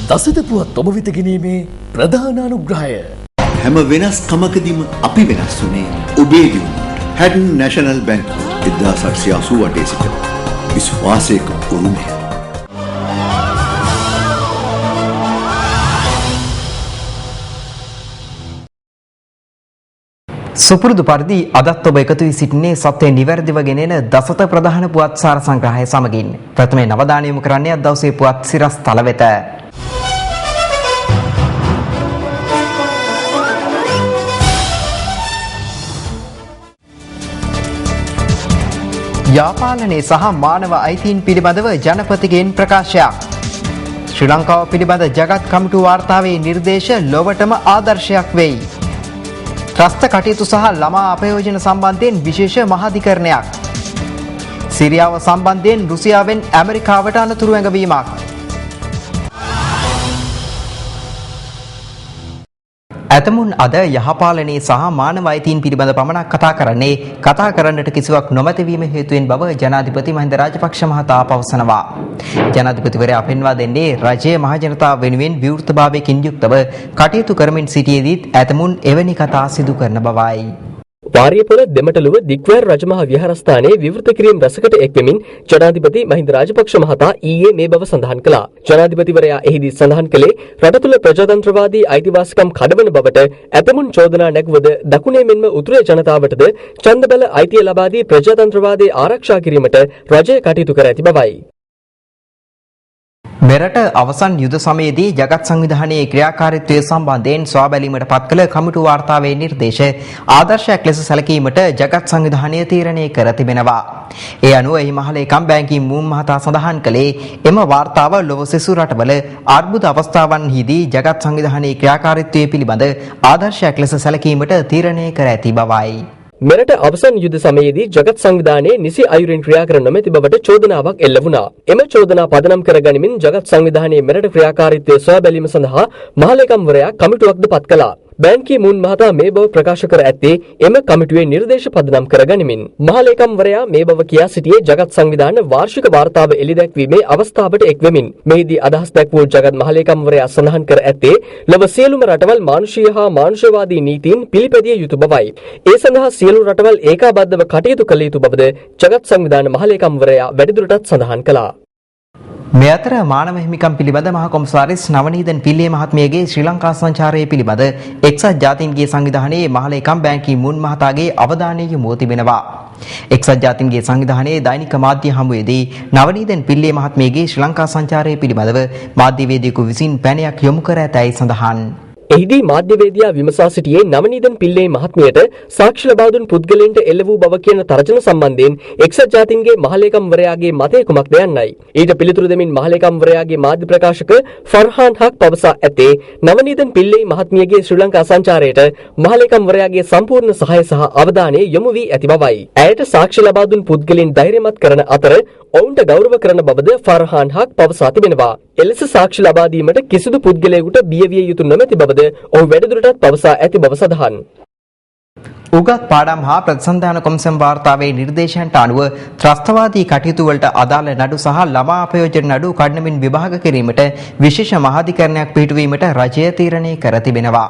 දසත පුවත් ඔබ වෙත ගෙනීමේ ප්‍රධාන අනුග්‍රහය. හැම වෙනස්කමකදීම අපි වෙනස් වුණේ ඔබේ දියුණුවට. හැඩන් නැෂනල් බැංකුව 1888 සිට විශ්වාසයක උරුමය. සුපුරුදු පරිදි අදත් ඔබ එකතු වී සිටින්නේ සත්‍ය නිවැරදිව ගෙනෙන දසත ප්‍රධාන පුවත් සාර සංග්‍රහය සමගින්. ප්‍රථමයෙන් අවධානය යොමු කරන්නේ අද දවසේ පුවත් සිරස් තල වෙත. යාපාලනයේ සහ මානව අයිතීන් පිළිබඳව ජනපතිගෙන් ප්‍රකාශයක්. ශ්‍රී ලංකාව පිළිබඳ ජගත් කමිටු වාර්තාවේ නිර්දේශ ලොවටම ආදර්ශයක් වෙයි. ත්‍රස්ත කටයුතු සහ ළමා අපයෝජන සම්බන්ධයෙන් විශේෂ මහාධිකරණයක්. සිරියාව සම්බන්ධයෙන් රුසියාවෙන් ඇමරිකාවට අනතුරු ඇඟවීමක්. ඇතමුන් අද යහපාලනයේ සහ මානව අයිතීන් පිළිබඳ පමණක් කතා කරන්නට කිසිවක් නොමැතිවීම හේතුවෙන් බව ජනාධිපති මහින්ද රාජපක්ෂ මහතා පවසනවා. ජනාධිපතිවරයා පෙන්වා දෙන්නේ රජයේ මහජනතාව වෙනුවෙන් විවෘතභාවයකින් යුක්තව කටයුතු කරමින් සිටියේදීත් ඇතමුන් එවැනි කතා සිදු කරන බවයි. වාරියපොළ දෙමටලුව දික්වැර රජමහා විහාරස්ථානයේ විවෘත කිරීම රැසකට එක්වෙමින් ජනාධිපති මහින්ද රාජපක්ෂ මහතා ඊයේ මේ බව සඳහන් කළා. ජනාධිපතිවරයා එහිදී සඳහන් කළේ රට තුළ ප්‍රජාතන්ත්‍රවාදී අයිතිවාසිකම් කඩවන බවට ඇතමුන් චෝදනා නැගුවද දකුණේ මෙන්ම උතුරේ ජනතාවටද ඡන්ද බල අයිතිය ලබා දී ප්‍රජාතන්ත්‍රවාදය ආරක්ෂා කිරීමට රජය කටයුතු කර ඇති බවයි. මෙරට අවසන් යුද සමයේදී ජගත් සංවිධානයේ ක්‍රියාකාරීත්වය සම්බන්ධයෙන් සොයාබැලීමට පත් කළ කමිටු වාර්තාවේ නිර්දේශ ආදර්ශයක් ලෙස සැලකීමට ජගත් සංවිධානය තීරණය කර තිබෙනවා. ඒ අනුව එහි මහලේකම් බැංකින් මූන් මහතා සඳහන් කළේ එම වාර්තාව ලොව සෙසු රටවල අර්බුද අවස්ථාවන්හිදී ජගත් සංවිධානයේ ක්‍රියාකාරීත්වය පිළිබඳ ආදර්ශයක් ලෙස සැලකීමට තීරණය කර ඇති බවයි. මෙරට අවසන් යුද සමයේදී ජගත් සංවිධානයේ නිසි අයුරින් ක්‍රියා කර නොමැති බවට චෝදනාවක් එල්ල වුණා. එම චෝදනා පදනම් කරගනිමින් ජගත් සංවිධානයේ මෙරට ක්‍රියාකාරීත්වය සොයා බැලීම සඳහා මහලේකම්වරයා කමිටුවක්ද පත් කළා. බැංකි මූන් මහතා මේ බව ප්‍රකාශ කර ඇත්තේ එම කමිටුවේ නිර්දේශ පදනම් කරගනිමින්. මහලේකම්වරයා මේ බව කියා සිටියේ ජගත් සංවිධාන වාර්ෂික වාර්තාව එළිදැක්වීමේ අවස්ථාවට එක්වෙමින්. මෙහිදී අදහස් දැක්වූ ජගත් මහලේකම්වරයා සඳහන් කර ඇත්තේ ලොව සියලුම රටවල් මානුෂීය හා මානුෂවාදී නීතීන් පිළිපැදිය යුතු බවයි. ඒ සඳහා සියලු රටවල් ඒකාබද්ධව කටයුතු කළ යුතු බවද ජගත් සංවිධාන මහලේකම්වරයා වැඩිදුරටත් සඳහන් කළා. මේ අතර මානව හිමිකම් පිළිබඳ මහ කොමසාරිස් නවනීදන් පිල්ලේ මහත්මියගේ ශ්‍රී ලංකා සංචාරය පිළිබඳ එක්සත් ජාතීන්ගේ සංවිධානයේ මහලේකම් බැංකි මුන් මහතාගේ අවධානය යොමු තිබෙනවා. එක්සත් ජාතීන්ගේ සංවිධානයේ දෛනික මාධ්‍ය හමුවේදී නවනීදන් පිල්ලේ මහත්මියගේ ශ්‍රී ලංකා සංචාරය පිළිබඳව මාධ්‍යවේදියෙකු විසින් පැනයක් යොමු කර ඇතැයි සඳහන්. එහිදී මාධ්‍යවේදියා විමසා සිටියේ නවනීදන් පිල්ලේ මහත්මියට සාක්ෂි ලබා දුන් පුද්ගලයන්ට එල්ල වූ බව කියන තර්ජන සම්බන්ධයෙන් එක්සත් ජාතීන්ගේ මහලේකම්වරයාගේ මතය කුමක්ද යන්නයි. ඊට පිළිතුරු දෙමින් මහලේකම්වරයාගේ මාධ්‍ය ප්‍රකාශක ෆර්හාන් හක් පවසා ඇත්තේ නවනීදන් පිල්ලේ මහත්මියගේ ශ්‍රී ලංකා සංචාරයට මහලේකම්වරයාගේ සම්පූර්ණ සහාය සහ අවධානය යොමු වී ඇති බවයි. ඇයට සාක්ෂි ලබා දුන් පුද්ගලයන් ධෛර්යමත් කරන අතර ඔවුන්ට ගෞරව කරන බවද ෆර්හාන් හක් පවසා තිබෙනවා. එලෙස සාක්ෂි ලබා දීමට කිසිදු පුද්ගලයෙකුට බියවිය යුතු නොමැති බවද ඔහු වැඩිදුරටත් පවසා ඇති බව සඳහන්. උගත් පාඩම් හා ප්‍රතිසන්ධාන කොමිසම් වාර්තාවේ නිර්දේශයන්ට අනුව ත්‍රස්තවාදී කටයුතු වලට අදාළ නඩු සහ ළමා අපයෝජන නඩු කඩනමින් විභාග කිරීමට විශේෂ මහාධිකරණයක් පිහිටුවීමට රජය තීරණය කර තිබෙනවා.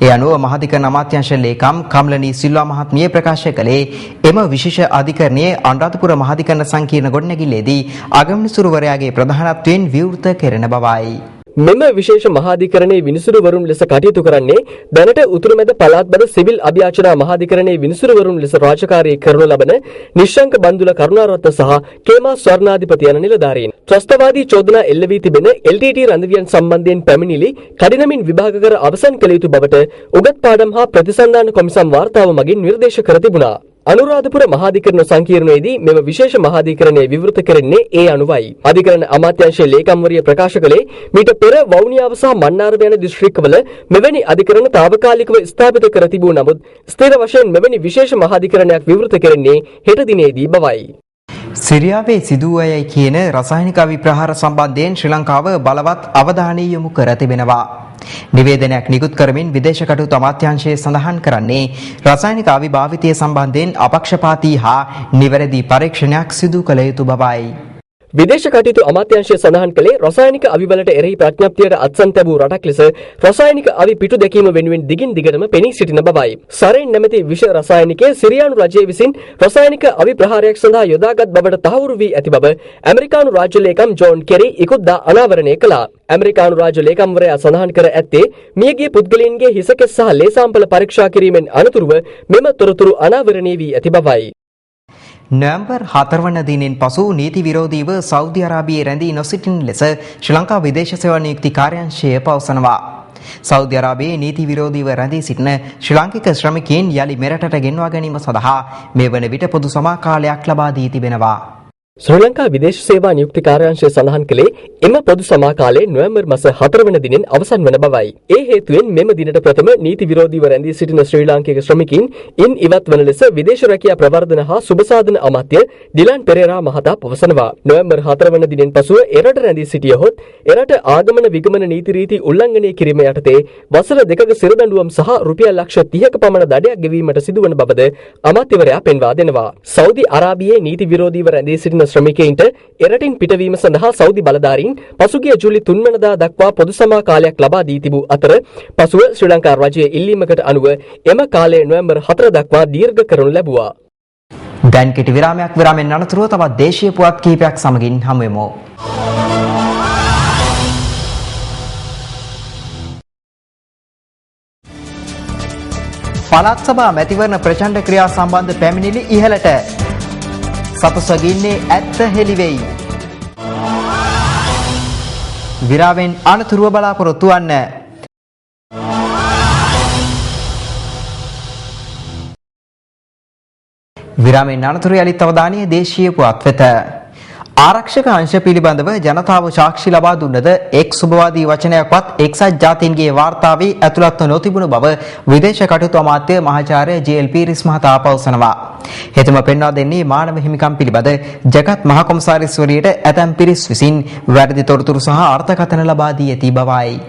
ඒ අනුව මහාධිකරණ අමාත්‍යාංශ ලේකම් කම්ලනී සිල්වා මහත්මිය ප්‍රකාශ කළේ එම විශේෂ අධිකරණයේ අනුරාධපුර මහාධිකරණ සංකීර්ණ ගොඩනැගිල්ලේදී අගමනිසුරුවරයාගේ ප්‍රධානත්වයෙන් විවෘත කෙරෙන බවයි. මෙම විශේෂ මහාධිකරණයේ විනිසුරුවරුන් ලෙස කටයුතු කරන්නේ දැනට උතුරුමැද පළාත්බද සිවිල් අභියාචනා මහාධිකරණයේ විනිසුරුවරුන් ලෙස රාජකාරී කරනු ලබන නිශ්ශංක බන්දුල කරුණාරත්න සහ කේමා ස්වර්ණාධිපති යන නිලධාරීන්. ත්‍රස්තවාදී චෝදනා එල්ල වී තිබෙන LTT රඳවියන් සම්බන්ධයෙන් පැමිණිලි කඩිනමින් විභාග කර අවසන් කළ යුතු බවට උගත් පාඩම් හා ප්‍රතිසන්ධාන කොමිසම් වාර්තාව මගින් නිර්දේශ කර තිබුණා. අනුරාධපුර මහාධිකරණ සංකීර්ණයේදී මෙම විශේෂ මහාධිකරණය විවෘත කෙරෙන්නේ ඒ අනුවයි. අධිකරණ අමාත්‍යාංශයේ ලේකම්වරිය ප්‍රකාශ කළේ මීට පෙර වවුනියාව සහ මන්නාරම යන දිස්ත්‍රික්කවල මෙවැනි අධිකරණ తాවකාලිකව ස්ථාපිත කර තිබූ නමුත් ස්ථිර වශයෙන් මෙවැනි විශේෂ මහාධිකරණයක් විවෘත කෙරෙන්නේ හෙට දිනේදී බවයි. සිරියාවේ සිදුවයයි කියන රසායනික විප්‍රහාර සම්බන්ධයෙන් ශ්‍රී ලංකාව බලවත් අවධානය යොමු කර තිබෙනවා. නිවේදනයක් නිකුත් කරමින් විදේශ කටයුතු අමාත්‍යාංශය සඳහන් කරන්නේ රසායනික අවිභාවිතය සම්බන්ධයෙන් අපක්ෂපාතී හා නිවැරදි පරීක්ෂණයක් සිදු කළ යුතු බවයි. විදේශ කටයුතු අමාත්‍යාංශය සඳහන් කළේ රසායනික අවි වලට එරෙහි ප්‍රඥප්තියට අත්සන් තැබූ රටක් ලෙස රසායනික අවි පිටු දැකීම වෙනුවෙන් දිගින් දිගටම පෙනී සිටින බවයි. සරෙන් නැමැති විෂ රසායනිකය සිරියානු රජය විසින් රසායනික අවි ප්‍රහාරයක් සඳහා යොදාගත් බවට තහවුරු වී ඇති බව ඇමරිකානු රාජ්‍ය ලේකම් ජෝන් කෙරි ඉකුත්දා අනාවරණය කළා. ඇමරිකානු රාජ්‍ය ලේකම්වරයා සඳහන් කර ඇත්තේ මියගිය පුද්ගලයන්ගේ හිසකෙස් සහ ලේ සාම්පල පරීක්ෂා කිරීමෙන් අනතුරුව මෙම තොරතුරු අනාවරණය වී ඇති බවයි. නොවැම්බර් 4 වන දිනෙන් පසු නීති විරෝධීව සෞදි අරාබියේ රැඳී නොසිටින ලෙස ශ්‍රී ලංකා විදේශ සේවා නියුක්ති කාර්යාංශය පවසනවා. සෞදි අරාබියේ නීති විරෝධීව රැඳී සිටින ශ්‍රී ලාංකික ශ්‍රමිකයන් යලි මෙරටට ගෙන්වා ගැනීම සඳහා මේ වන විට පොදු සමාකාලයක් ලබා දී තිබෙනවා. ශ්‍රී ලංකා විදේශ සේවා නියුක්ති කාර්යාංශය සඳහන් කළේ එම පොදු සමාකාලය නොවැම්බර් මාස 4 වන දිනෙන් අවසන් වන බවයි. ඒ හේතුවෙන් මෙම දිනට ප්‍රථම නීති විරෝධීව රැඳී සිටින ශ්‍රී ලාංකික ශ්‍රමිකයින් ඉන් ඉවත් වන ලෙස විදේශ රැකියා ප්‍රවර්ධන හා සුබසාධන අමාත්‍ය ඩිලන් පෙරේරා මහතා පවසනවා. නොවැම්බර් 4 වන දිනෙන් පසුව එරට රැඳී සිටියහොත් එරට ආගමන විගමන නීති රීති උල්ලංඝනය කිරීම යටතේ වසර 2ක සිරදඬුවම් සහ රුපියල් ලක්ෂ 30ක පමණ දඩයක් ගෙවීමට සිදුවන බවද අමාත්‍යවරයා පෙන්වා දෙනවා. සෞදි අරාබියේ නීති විරෝධීව රැඳී සිටින ශ්‍රමිකයින්ට එරටින් පිටවීම සඳහා සෞදි බලධාරීන් පසුගිය ජූලි 3 වෙනිදා දක්වා පොදු සමාකාලයක් ලබා දී තිබූ අතර පසුව ශ්‍රී ලංකා රජයේ ඉල්ලීමකට අනුව එම කාලය නොවැම්බර් 4 දක්වා දීර්ඝ කරනු ලැබුවා. දැන් කෙටි විරාමයක් විරාමෙන් අනතුරුව තවත් දේශීය පුවත් කිහිපයක් සමගින් හමු වෙමු. පළාත් සභා මැතිවරණ ප්‍රචණ්ඩ ක්‍රියා සම්බන්ධ පැමිණිලි ඉහළට. සතුසගින්නේ ඇත්ත හෙළිවෙයි. විරාමෙන් අනතුරුව බලාපොරොත්තු වන්න. විරාමෙන් අනතුරු යලිත් අවධානය දේශීය පුවත් වෙත. ආරක්ෂක අංශ පිළිබඳව ජනතාව සාක්ෂි ලබා දුන්නද එක් සුබවාදී වචනයක්වත් එක්සත් ජාතීන්ගේ වාර්තාවේ ඇතුළත්ව නොතිබුණු බව විදේශ කටයුතු අමාත්‍ය මහාචාර්ය ජේ.එල්. පීරිස් මහතා පවසනවා. හෙතෙම පෙන්වා දෙන්නේ මානව හිමිකම් පිළිබඳ ජගත් මහ කොමසාරිස්වරියට ඇතැම් පිරිස් විසින් වැරදි තොරතුරු සහ අර්ථකථන ලබා දී ඇති බවයි.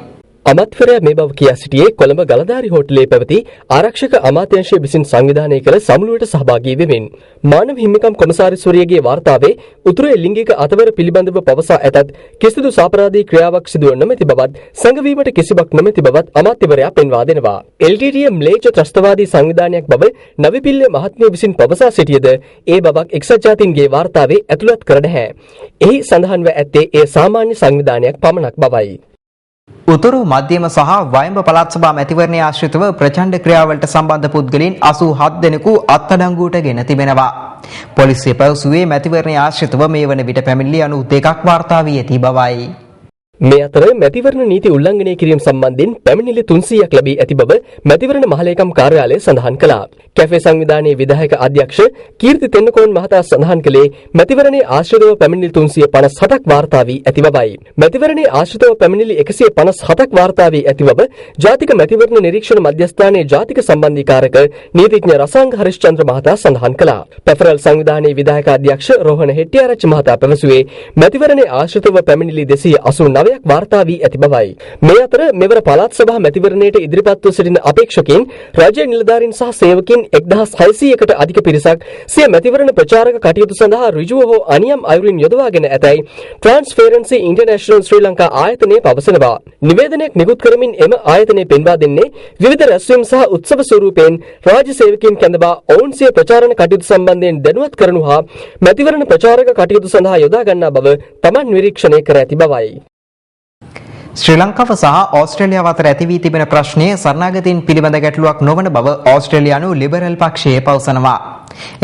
අමාත්‍යවරයා මේ බව කියා සිටියේ කොළඹ ගලදාරි හෝටලයේ පැවති ආරක්ෂක අමාත්‍යාංශය විසින් සංවිධානය කළ සමුළුවට සහභාගී වෙමින් මානව හිමිකම් කොමසාරිස්වරියගේ වාර්තාවේ උතුරේ ලිංගික අතවර පිළිබඳව පවසා ඇතත් කිසිදු සාපරාධී ක්‍රියාවක් සිදුව නොමැති බවත් සංගවීමට කිසිවක් නොමැති බවත් අමාත්‍යවරයා පෙන්වා දෙනවා. LTTE ම්ලේච්ඡ ත්‍රස්තවාදී සංවිධානයක් බව නවිපිල්ලේ මහත්මිය විසින් පවසා සිටියද ඒ බවක් එක්සත් ජාතීන්ගේ වාර්තාවේ ඇතුළත් කර නැහැ. එහි සඳහන්ව ඇත්තේ ඒ සාමාන්‍ය සංවිධානයක් පමණක් බවයි. උතුරු මධ්‍යම සහ වයඹ පළාත් සභා මැතිවරණය ආශ්‍රිතව ප්‍රචණ්ඩ ක්‍රියාවලට සම්බන්ධ පුද්ගලයන් 87 දෙනෙකු අත්අඩංගුවට ගෙන තිබෙනවා. පොලිසිය පැවසුවේ මැතිවරණය ආශ්‍රිතව මේ වන විට පැමිණිලි 92ක් වාර්තා වී ඇති බවයි. මේ අතර මැතිවරණ නීති උල්ලංඝනය කිරීම සම්බන්ධයෙන් පැමිණිලි 300ක් ලැබී ඇති බව මැතිවරණ මහලේකම් කාර්යාලය සඳහන් කළා. කැෆේ සංවිධානයේ විධායක අධ්‍යක්ෂ කීර්ති තෙන්නකෝන් මහතා සඳහන් කළේ මැතිවරණයේ ආශ්‍රිතව පැමිණිලි 357ක් වාර්තා වී ඇති බවයි. මැතිවරණයේ ආශ්‍රිතව පැමිණිලි 157ක් වාර්තා වී ඇති බව ජාතික මැතිවරණ නිරීක්ෂණ මධ්‍යස්ථානයේ ජාතික සම්බන්ධීකාරක නීතිඥ රසාංග හරිශ්චන්ද්‍ර මහතා සඳහන් කළා. පැෆරල් සංවිධානයේ විධායක අධ්‍යක්ෂ රෝහණ හෙට්ටිආරච්චි මහතා පැවසුවේ මැතිවරණයේ ආශ්‍රිතව පැමිණිලි 289 වාර්තා වී ඇති බවයි. මේ අතර මෙවර පළාත් සභා මැතිවරණයට ඉදිරිපත්ව සිටින අපේක්ෂකයින් රජයේ නිලධාරීන් සහ සේවකයින් 1600කට අධික පිරිසක් සිය මැතිවරණ ප්‍රචාරක කටයුතු සඳහා ඍජුව හෝ අනියම් අයුරින් යොදවාගෙන ඇතැයි ට්‍රාන්ස්පරන්සි ඉන්ටර්නැෂනල් ශ්‍රී ලංකා ආයතනය පවසනවා. නිවේදනයක් නිකුත් කරමින් එම ආයතනය පෙන්වා දෙන්නේ විවිධ රැස්වීම් සහ උත්සව ස්වරූපයෙන් රාජ්‍ය සේවකයින් කැඳවා ඔවුන් සිය ප්‍රචාරණ කටයුතු සම්බන්ධයෙන් දැනුවත් කරනු හා මැතිවරණ ප්‍රචාරක කටයුතු සඳහා යොදා ගන්නා බව තමන් නිරීක්ෂණය කර ඇති බවයි. ශ්‍රී ලංකාව සහ ඕස්ට්‍රේලියාව අතර ඇති වී තිබෙන ප්‍රශ්නය සරණාගතීන් පිළිබඳ ගැටලුවක් නොවන බව ඕස්ට්‍රේලියානු ලිබරල් පක්ෂය පවසනවා.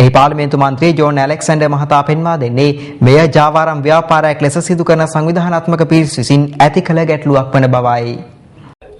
එහි පාර්ලිමේන්තු මන්ත්‍රී ජෝන් ඇලෙක්සැන්ඩර් මහතා පෙන්වා දෙන්නේ මෙය ජාවාරම් ව්‍යාපාරයක් ලෙස සිදු කරන සංවිධානාත්මක පිරිස් විසින් ඇති කළ ගැටලුවක් වන බවයි.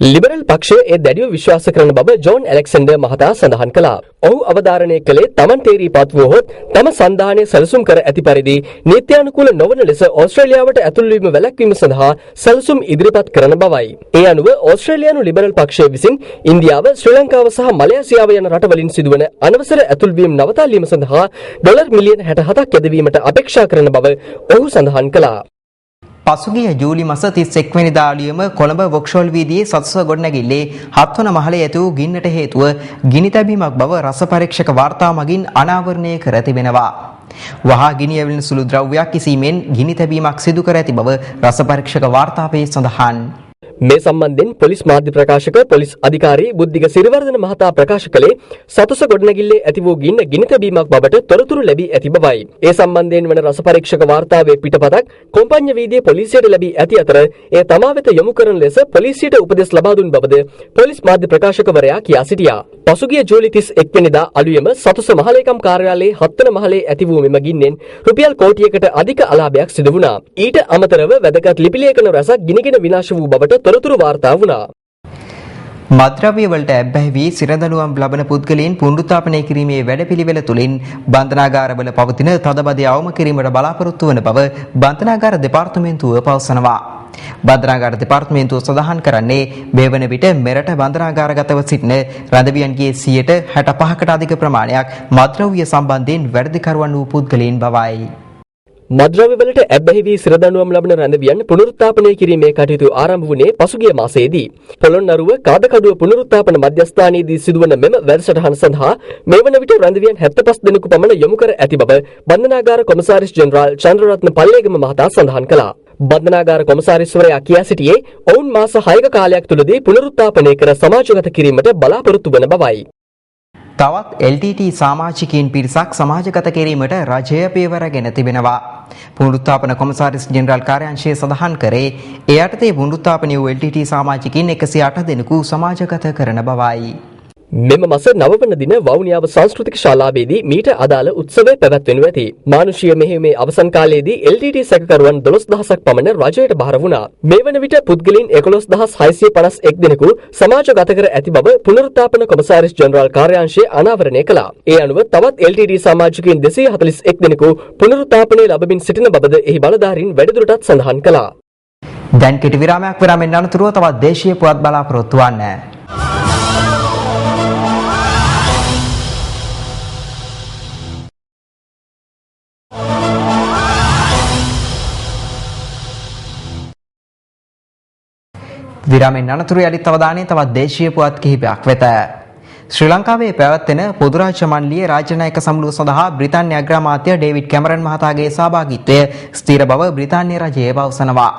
ලිබරල් පක්ෂය ඒ දැඩිව විශ්වාස කරන බව ජෝන් ඇලෙක්සැන්ඩර් මහතා සඳහන් කළා. ඔහු අවධාරණය කළේ තමන් තේරීපත් වුවහොත් තම සන්ධානය සැලසුම් කර ඇති පරිදි නීත්‍යානුකූල නොවන ලෙස ඕස්ට්‍රේලියාවට ඇතුල්වීම වැළැක්වීම සඳහා සැලසුම් ඉදිරිපත් කරන බවයි. ඒ අනුව ඕස්ට්‍රේලියානු ලිබරල් පක්ෂය විසින් ඉන්දියාව, ශ්‍රී ලංකාව සහ මලයසියාව යන රටවලින් සිදුවන අනවසර ඇතුල්වීම නවතාලීම සඳහා ඩොලර් මිලියන 67ක් යොදවීමට අපේක්ෂා කරන බව ඔහු සඳහන් කළා. පසුගිය ජූලි මාස 31 වෙනිදා අලුයම කොළඹ වොක්ෂෝල් වීදියේ සත්සව ගොඩනැගිල්ලේ 7 වන මහලේ ඇති වූ ගින්නට හේතුව ගිනි තැබීමක් බව රස පරීක්ෂක වාර්තා මගින් අනාවරණය කර තිබෙනවා. වහා ගිනි ඇවිලෙන සුළු ද්‍රව්‍යයක් කිසීමෙන් ගිනි තැබීමක් සිදු කර ඇති බව රස පරීක්ෂක වාර්තාවේ සඳහන්. මේ සම්බන්ධයෙන් පොලිස් මාධ්‍ය ප්‍රකාශක පොලිස් අධිකාරී බුද්ධික සිරිවර්ධන මහතා ප්‍රකාශ කළේ සතොස ගොඩනැගිල්ලේ ඇති වූ ගින්න ගිනි තැබීමක් බවට තොරතුරු ලැබී ඇති බවයි. ඒ සම්බන්ධයෙන් වන රස පරීක්ෂක වාර්තාවේ පිටපතක් කොම්පඤ්ඤ වීදියේ පොලිසියට ලැබී ඇති අතර එය තමා වෙත යොමු කරන ලෙස පොලිසියට උපදෙස් ලබා දුන් බවද පොලිස් මාධ්‍ය ප්‍රකාශකවරයා කියා සිටියා. පසුගිය ජූලි 31 වෙනිදා අලුයම සතොස මහලේකම් කාර්යාලයේ 7 වන මහලේ ඇති වූ මෙම ගින්නෙන් රුපියල් කෝටියකට අධික අලාභයක් සිදු වුණා. ඊට අමතරව වැදගත් ලිපි ලේඛන රසක් ගිනිගෙන විනාශ වූ බවට තොරතුරු වාර්තා වුණා. මද්‍රව්‍ය වලට ඇබ්බැහි වී සිරදඬුවම් ලබන පුද්ගලයන් පුනරුත්ථාපනය කිරීමේ වැඩපිළිවෙල තුළින් බන්ධනාගාරවල පවතින තදබදය අවම කිරීමට බලාපොරොත්තු වන බව බන්ධනාගාර දෙපාර්තමේන්තුව පවසනවා. බන්ධනාගාර දෙපාර්තමේන්තුව සඳහන් කරන්නේ මේ වන විට මෙරට බන්ධනාගාරගතව සිටින රැඳවියන්ගේ 65%කට අධික ප්‍රමාණයක් මද්‍රව්‍ය සම්බන්ධයෙන් වැරදිකරුවන් වූ පුද්ගලයන් බවයි. මද්‍රව්‍ය වලට ඇබ්බැහි වී සිරදඬුවම් ලබන රැඳවියන් පුනරුත්ථාපනය කිරීමේ කටයුතු ආරම්භ වුණේ පසුගිය මාසයේදී. පොළොන්නරුව කාදකඩුව පුනරුත්ථාපන මධ්‍යස්ථානයේදී සිදුවන මෙම වැඩසටහන සඳහා මේ වන විට රැඳවියන් 75 දෙනෙකු පමණ යොමු කර ඇති බව බන්ධනාගාර කොමසාරිස් ජෙනරාල් චන්ද්‍රරත්න පල්ලේගම මහතා සඳහන් කළා. බන්ධනාගාර කොමසාරිස්වරයා කියා සිටියේ ඔවුන් මාස 6ක කාලයක් තුළදී පුනරුත්ථාපනය කර සමාජගත කිරීමට බලාපොරොත්තු වන බවයි. තවත් LTT සමාජිකයින් පිරිසක් සමාජගත කිරීමට රජය පියවරගෙන තිබෙනවා. පුනරුත්ථාපන කොමසාරිස් ජෙනරාල් කාර්යාංශය සඳහන් කරේ ඒ යටතේ පුනරුත්ථාපන වූ LTT සමාජිකයින් 108 දෙනෙකු සමාජගත කරන බවයි. මෙම මස 9 වන දින වවුනියාව සංස්කෘතික ශාලාවේදී මීට අදාළ උත්සවය පැවැත්වෙනු ඇති. මානුෂීය මෙහෙයුමේ අවසන් කාලයේදී LTT සැකකරුවන් 12000ක් පමණ රජයට බාර වුණා. මේ වන විට පුද්ගලයන් 11651 දෙනෙකු සමාජගත කර ඇති බව පුනරුත්ථාපන කොමසාරිස් ජෙනරාල් කාර්යාංශය අනාවරණය කළා. ඒ අනුව තවත් LTT සමාජිකයින් 241 දෙනෙකු පුනරුත්ථාපනය ලැබමින් සිටින බවද එහි බලධාරීන් වැඩිදුරටත් සඳහන් කළා. දැන් කෙටි විරාමයක් විරාමෙන් අනතුරුව තවත් දේශීය පුවත් බලාපොරොත්තු වන්න. විරාමෙන් අනතුරු යලිත් අවධානය තවත් දේශීය පුවත් කිහිපයක් වෙත. ශ්‍රී ලංකාවේ පැවැත්වෙන පොදු රාජ්‍ය මණ්ඩලයේ රාජ්‍ය නායක සමුළුව සඳහා බ්‍රිතාන්‍ය අග්‍රාමාත්‍ය ඩේවිඩ් කැමරන් මහතාගේ සහභාගීත්වය ස්ථිර බව බ්‍රිතාන්‍ය රජය පවසනවා.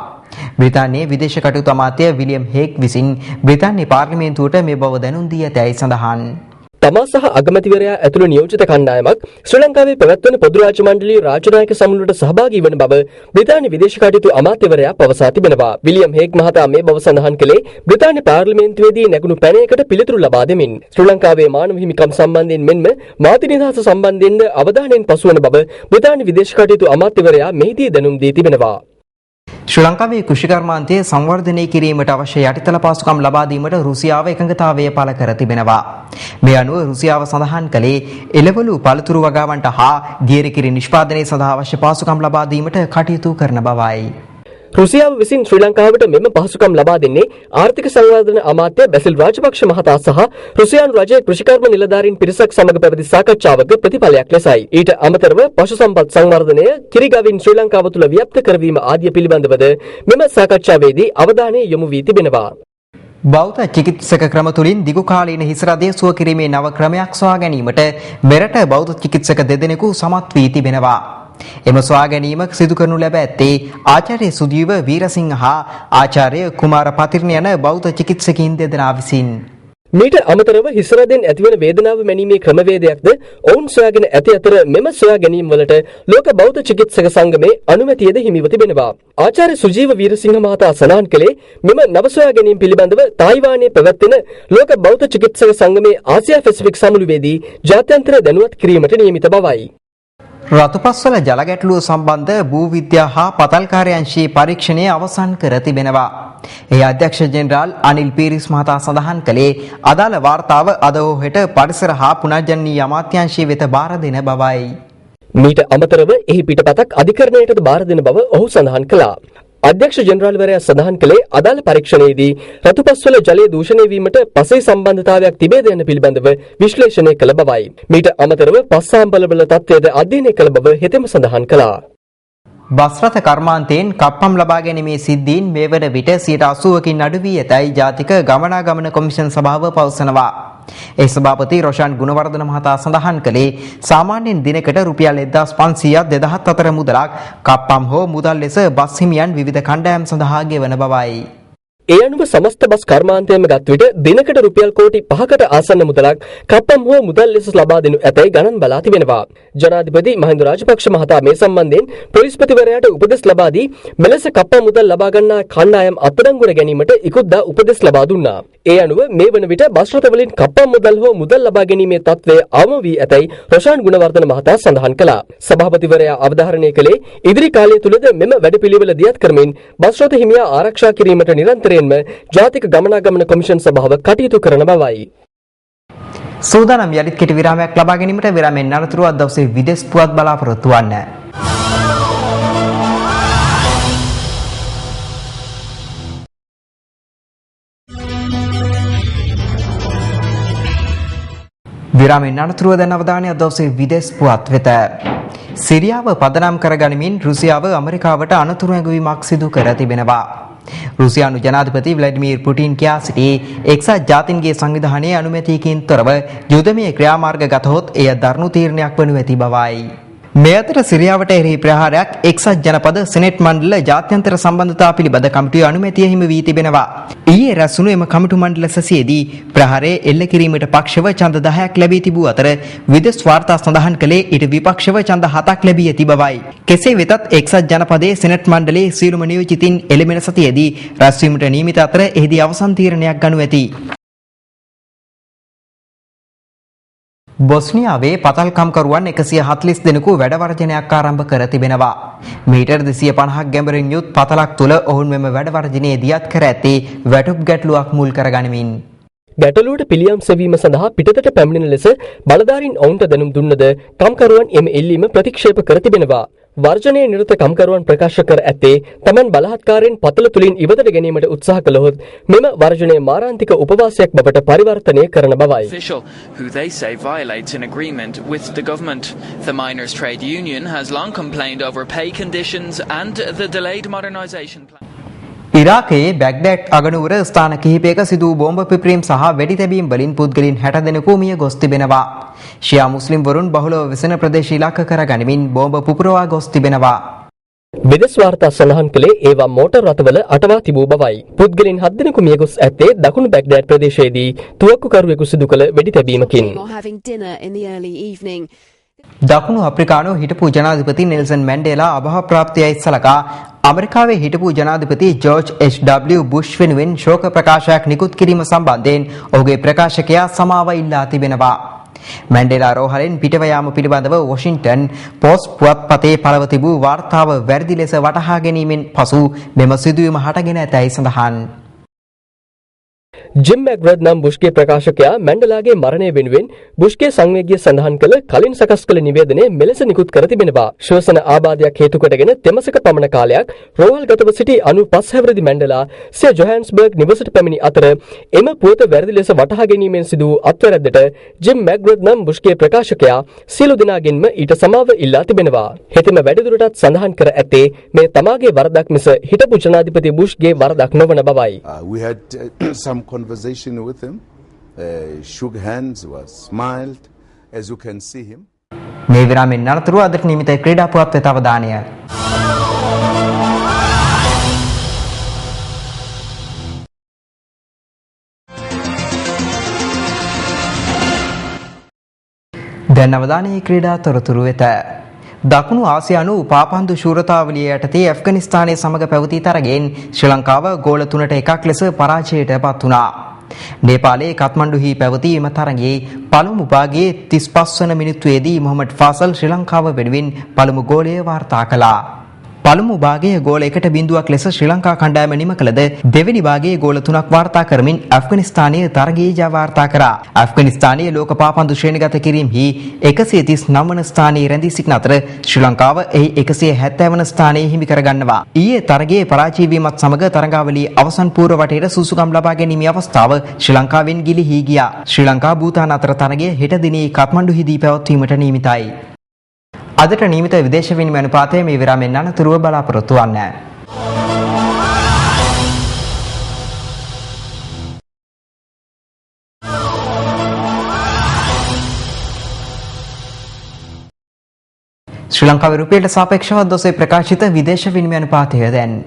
බ්‍රිතාන්‍යයේ විදේශ කටයුතු අමාත්‍ය විලියම් හේග් විසින් බ්‍රිතාන්‍ය පාර්ලිමේන්තුවට මේ බව දැනුම් දී ඇතැයි සඳහන්. තමා සහ අගමැතිවරයා ඇතුළු නියෝජිත කණ්ඩායමක් ශ්‍රී ලංකාවේ පැවැත්වෙන පොදු රාජ්‍ය මණ්ඩලයේ රාජ්‍ය නායක සමුළුවට සහභාගී වන බව බ්‍රිතාන්‍ය විදේශ කටයුතු අමාත්‍යවරයා පවසා තිබෙනවා. විලියම් හේග් මහතා මේ බව සඳහන් කළේ බ්‍රිතාන්‍ය පාර්ලිමේන්තුවේදී නැගුණු පැනයකට පිළිතුරු ලබා දෙමින්. ශ්‍රී ලංකාවේ මානව හිමිකම් සම්බන්ධයෙන් මෙන්ම මාධ්‍ය නිදහස සම්බන්ධයෙන් අවධානයෙන් පසුවන බව බ්‍රිතාන්‍ය විදේශ කටයුතු අමාත්‍යවරයා මෙහිදී දැනුම් දී තිබෙනවා. ශ්‍රී ලංකාවේ කෘෂිකර්මාන්තය සංවර්ධනය කිරීමට අවශ්‍ය යටිතල පහසුකම් ලබා දීමට රුසියාව එකඟතාවය පළ කර තිබෙනවා. මේ අනුව රුසියාව සඳහන් කළේ එළවලු පළතුරු වගාවන්ට හා දියරකිරි නිෂ්පාදනය සඳහා අවශ්‍ය පහසුකම් ලබා දීමට කටයුතු කරන බවයි. රුසියාව විසින් ශ්‍රී ලංකාවට මෙම පහසුකම් ලබා දෙන්නේ ආර්ථික සංවර්ධන අමාත්‍ය බැසිල් රාජපක්ෂ මහතා සහ රුසියානු රජයේ කෘෂිකර්ම නිලධාරීන් පිරිසක් සමග පැවති සාකච්ඡාවක ප්‍රතිඵලයක් ලෙසයි. ඊට අමතරව පශු සම්පත් සංවර්ධනය, කිරිගවින් ශ්‍රී ලංකාව තුළ ව්‍යාප්ත කරවීම ආදිය පිළිබඳවද මෙම සාකච්ඡාවේදී අවධානය යොමු වී තිබෙනවා. බෞද්ධ චිකිත්සක ක්‍රම තුළින් දිගු කාලීන හිස්රදය සුව කිරීමේ නව ක්‍රමයක් සොයා ගැනීමට මෙරට බෞද්ධ චිකිත්සක දෙදෙනෙකු සමත් වී තිබෙනවා. එම සොයා ගැනීම සිදු කරනු ලැබ ඇත්තේ ආචාර්ය සුජීව වීරසිංහ හා ආචාර්ය කුමාර පතිර්ණ යන බෞද්ධ චිකිත්සකයින් දෙදෙනා විසින්. මීට අමතරව හිස්රදෙන් ඇතිවන වේදනාව මැනීමේ ක්‍රමවේදයක්ද ඔවුන් සොයාගෙන ඇති අතර මෙම සොයා ගැනීම් වලට ලෝක බෞද්ධ චිකිත්සක සංගමේ අනුමැතියද හිමිව තිබෙනවා. ආචාර්ය සුජීව වීරසිංහ මහතා සඳහන් කළේ මෙම නව සොයා ගැනීම් පිළිබඳව තායිවානයේ පැවැත්වෙන ලෝක බෞද්ධ චිකිත්සක සංගමේ ආසියා පැසිෆික් සමුළුවේදී ජාත්‍යන්තර දැනුවත් කිරීමට නියමිත බවයි. රතුපස්වල ජල ගැටලුව සම්බන්ධ භූවිද්‍යා හා පතල් කාර්යාංශයේ පරීක්ෂණය අවසන් කර තිබෙනවා. ඒ අධ්‍යක්ෂ ජෙනරාල් අනිල් පීරිස් මහතා සඳහන් කළේ අදාළ වාර්තාව අද හෝ හෙට පරිසර හා පුනර්ජනනීය අමාත්‍යාංශය වෙත බාර දෙන බවයි. මීට අමතරව එහි පිටපතක් අධිකරණයටද බාර දෙන බව ඔහු සඳහන් කළා. අධ්‍යක්ෂ ජෙනරාල්වරයා සඳහන් කළේ අදාළ පරීක්ෂණයේදී රතුපස්වල ජලය දූෂණය වීමට පසේ සම්බන්ධතාවයක් තිබේද යන පිළිබඳව විශ්ලේෂණය කළ බවයි. මීට අමතරව පස් සාම්පලවල තත්ත්වයද අධ්‍යයනය කළ බව හෙතෙම සඳහන් කළා. බස්රථ කර්මාන්තයෙන් කප්පම් ලබා ගැනීමේ සිද්ධීන් මේ වන විට 80%කින් අඩු වී ඇතැයි ජාතික ගමනාගමන කොමිෂන් සභාව පවසනවා. ඒ සභාපති රොෂාන් ගුණවර්ධන මහතා සඳහන් කළේ සාමාන්‍යයෙන් දිනකට රුපියල් 1500ක් 2000 අතර මුදලක් කප්පම් හෝ මුදල් ලෙස බස් හිමියන් විවිධ කණ්ඩායම් සඳහා ගෙවන බවයි. ඒ අනුව සමස්ත බස් කර්මාන්තයම ගත් විට දිනකට රුපියල් කෝටි 5කට ආසන්න මුදලක් කප්පම් හෝ මුදල් ලෙස ලබා දෙනු ඇතැයි ගණන් බලා තිබෙනවා. ජනාධිපති මහින්ද රාජපක්ෂ මහතා මේ සම්බන්ධයෙන් පොලිස්පතිවරයාට උපදෙස් ලබා දී මෙලෙස කප්පම් මුදල් ලබා ගන්නා කණ්ඩායම් අත්අඩංගුවට ගැනීමට ඉකුත්දා උපදෙස් ලබා දුන්නා. ඒ අනුව මේ වන විට බස් රථවලින් කප්පම් මුදල් හෝ මුදල් ලබා ගැනීමේ තත්ත්වය අවම වී ඇතැයි රොෂාන් ගුණවර්ධන මහතා සඳහන් කළා. සභාපතිවරයා අවධාරණය කළේ ඉදිරි කාලය තුලද මෙම වැඩපිළිවෙල දියත් කරමින් බස් රථ හිමියා ආරක්ෂා කිරීමට නිරන්තරයෙන් ජාතික ගමනාගමන කොමිෂන් සභාව කටයුතු කරන බවයි. සූදානම් යලිත් කෙටි විරාමයක් ලබා ගැනීමට විරාමයෙන් අනතුරුව අද දවසේ විදේශ පුවත් බලාපොරොත්තු වන්න. විරාමයෙන් අනතුරුව දැන් අවධානය අද දවසේ විදේශ පුවත් වෙත. සිරියාව පදනම් කරගනිමින් රුසියාව ඇමරිකාවට අනතුරු ඇඟවීමක් සිදු කර තිබෙනවා. රුසියානු ජනාධිපති ව්ලාඩිමීර් පුටින් කියා සිටී එක්සත් ජාතීන්ගේ සංවිධානයේ අනුමැතියකින් තොරව යුදමය ක්‍රියාමාර්ග ගතහොත් එය දරුණු තීරණයක් වනු ඇති බවයි. මේ අතර සිරියාවට එරෙහි ප්‍රහාරයක් එක්සත් ජනපද සෙනෙට් මණ්ඩල ජාත්‍යන්තර සම්බන්ධතා පිළිබඳ කමිටුවේ අනුමැතිය හිමි වී තිබෙනවා. ඊයේ රැස්වුණු එම කමිටු මණ්ඩල සැසියේදී ප්‍රහාරයේ එල්ල කිරීමට පක්ෂව ඡන්ද 10ක් ලැබී තිබූ අතර විදේශ වාර්තා සඳහන් කළේ ඊට විපක්ෂව ඡන්ද 7ක් ලැබී ඇති බවයි. කෙසේ වෙතත් එක්සත් ජනපදයේ සෙනෙට් මණ්ඩලයේ සියලුම නියෝජිතින් එළඹෙන සතියේදී රැස්වීමට නියමිත අතර එහිදී අවසන් තීරණයක් ගනු ඇති. බොස්නියාවේ පතල්කම්කරුවන් 140 දෙනෙකු වැඩ වර්ජනයක් ආරම්භ කර තිබෙනවා. මීටර් 250ක් ගැඹුරින් යුත් පතලක් තුල ඔවුන් මෙම වැඩ වර්ජනයේ දියත් කර ඇත්තේ වැටුප් ගැටලුවක් මුල් කරගනිමින්. ගැටලුවට පිළියම් සෙවීම සඳහා පිටතට පැමිණෙන ලෙස බලධාරීන් ඔවුන්ට දැනුම් දුන්නද කම්කරුවන් එම එල්ලීම ප්‍රතික්ෂේප කර තිබෙනවා. වර්ජනයේ නිරත කම්කරුවන් ප්‍රකාශ කර ඇත්තේ තමන් බලහත්කාරයෙන් පතල තුලින් ඉවතට ගැනීමට උත්සාහ කළහොත් මෙම වර්ජනය මාරාන්තික උපවාසයක් බවට පරිවර්තනය කරන බවයි. Official, who they say violates an agreement with the government. The miners' trade union has long complained over pay conditions and the delayed modernisation plan. ඉරාකයේ බැග්ඩැඩ් අගනුවර ස්ථාන කිහිපයක සිදු වූ බෝම්බ පිපිරීම් සහ වෙඩි තැබීම් වලින් පුද්ගලයන් 60 දෙනෙකු මිය ගොස් තිබෙනවා. ෂියා මුස්ලිම් වරුන් බහුලව වෙසෙන ප්‍රදේශ ඉලක්ක කරගනිමින් බෝම්බ පුපුරවා ගොස් තිබෙනවා. විදේශ වාර්තා සඳහන් කළේ ඒවා මෝටර් රථවල අටවා තිබූ බවයි. පුද්ගලයන් 7 දෙනෙකු මිය ගොස් ඇත්තේ දකුණු බැග්ඩැඩ් ප්‍රදේශයේදී තුවක්කුකරුවෙකු සිදු කළ වෙඩි තැබීමකින්. දකුණු අප්‍රිකානු හිටපු ජනාධිපති නෙල්සන් මැන්ඩේලා අභාව ප්‍රාප්තියයි සලකා ඇමරිකාවේ හිටපු ජනාධිපති ජෝර්ජ් එච්.ඩබ්ලිව් බුෂ් වෙනුවෙන් ශෝක ප්‍රකාශයක් නිකුත් කිරීම සම්බන්ධයෙන් ඔහුගේ ප්‍රකාශකයා සමාව ඉල්ලා තිබෙනවා. මැන්ඩේලා රෝහලෙන් පිටව යාම පිළිබඳව වොෂින්ටන් පෝස්ට් පුවත්පතේ පළව තිබූ වාර්තාව වැරදි ලෙස වටහා ගැනීමෙන් පසු මෙම සිදුවීම හටගෙන ඇතැයි සඳහන්. ජිම් මැග්‍රඩ් නම් බුෂ්ගේ ප්‍රකාශකයා මැන්ඩලාගේ මරණය වෙනුවෙන් බුෂ්ගේ සංවේගය සඳහන් කළ කලින් සකස් කළ නිවේදනය මෙලෙස නිකුත් කර තිබෙනවා. ශ්වසන ආබාධයක් හේතු කොටගෙන තෙමසක පමණ කාලයක් රෝහල් ගතව සිටි 95 හැවිරිදි මැන්ඩලා සිය ජොහන්ස්බර්ග් නිවසට පැමිණි අතර එම පුවත වැරදි ලෙස වටහා ගැනීමෙන් සිදු වූ අත්වැරැද්දට ජිම් මැග්‍රඩ් නම් බුෂ්ගේ ප්‍රකාශකයා සියලු දෙනාගෙන්ම ඊට සමාව ඉල්ලා තිබෙනවා. හෙතෙම වැඩිදුරටත් සඳහන් කර ඇත්තේ මේ තමාගේ වරදක් මිස හිටපු ජනාධිපති බුෂ්ගේ වරදක් නොවන බවයි. We had some conversation with him, shook hands, was smiled, as you can see him. මේ විරාමෙන් අනතුරුව අදට නියමිත ක්‍රීඩා පුවත් වෙත අවධානය. දැන් අවධානයේ ක්‍රීඩා තොරතුරු වෙත. දකුණු ආසියානු පාපන්දු ශූරතාවලිය යටතේ ඇෆ්ගනිස්තානයේ සමග පැවති තරගෙන් ශ්‍රී ලංකාව ගෝල 3-1 ලෙස පරාජයට පත් වුණා. නේපාලයේ කත්මණ්ඩුහි පැවති එම තරගයේ පළමු භාගයේ 35 වන මිනිත්තුවේදී මොහමඩ් ෆාසල් ශ්‍රී ලංකාව වෙනුවෙන් පළමු ගෝලය වාර්තා කළා. පළමු භාගයේ ගෝල 1-0ක් ලෙස ශ්‍රී ලංකා කණ්ඩායම නිම කළද දෙවෙනි භාගයේ ගෝල 3ක් වාර්තා කරමින් ඇෆ්ගනිස්තානයේ තරගයේ ජය වාර්තා කරා. ඇෆ්ගනිස්තානයේ ලෝක පාපන්දු ශ්‍රේණිගත කිරීමෙහි 139 වන ස්ථානයේ රැඳී සිටින අතර ශ්‍රී ලංකාව එහි 170 වන ස්ථානයේ හිමි කරගන්නවා. ඊයේ තරගයේ පරාජය වීමත් සමග තරගාවලියේ අවසන් පූර්ව වටේට සුසුකම් ලබා ගැනීමේ අවස්ථාව ශ්‍රී ලංකාවෙන් ගිලිහී ගියා. ශ්‍රී ලංකා භූතාන අතර තරගය හෙට දිනේ කත්මණ්ඩුහිදී පැවැත්වීමට නියමිතයි. අදට නියමිත විදේශ විනිමය අනුපාතය මේ විරාමෙන් අනතුරුව බලාපොරොත්තු වන්න. ශ්‍රී ලංකාවේ රුපියලට සාපේක්ෂව දොසේ ප්‍රකාශිත විදේශ විනිමය අනුපාතය දැන්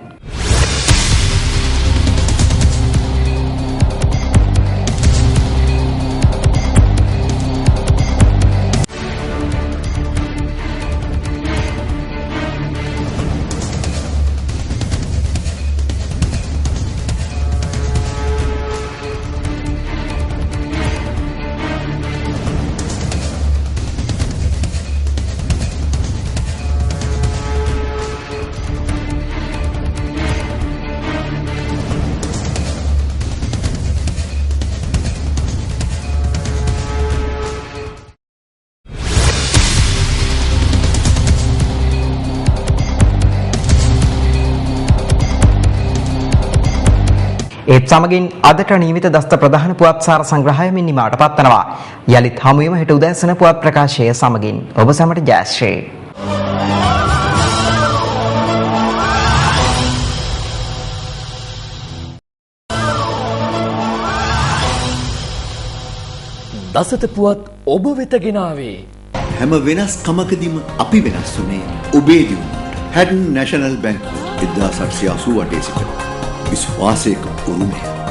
ඒත් සමගින් අදට නියමිත දස්ත ප්‍රධාන පුවත්සාර සංග්‍රහය නිමාවට පත්වනවා. යලිත් හමුවෙම හෙට උදෑසන පුවත් ප්‍රකාශය සමගින් ඔබ සැමට ජයශ්‍රී. දසත පුවත් ඔබ වෙත ගෙනාවේ හැම වෙනස්කමකදීම අපි වෙනස් වුණේ ඔබේ දියුණුවට. හැඩන් නැෂනල් බැංකුව 1888 සිට විශ්වාසයක උරුමය.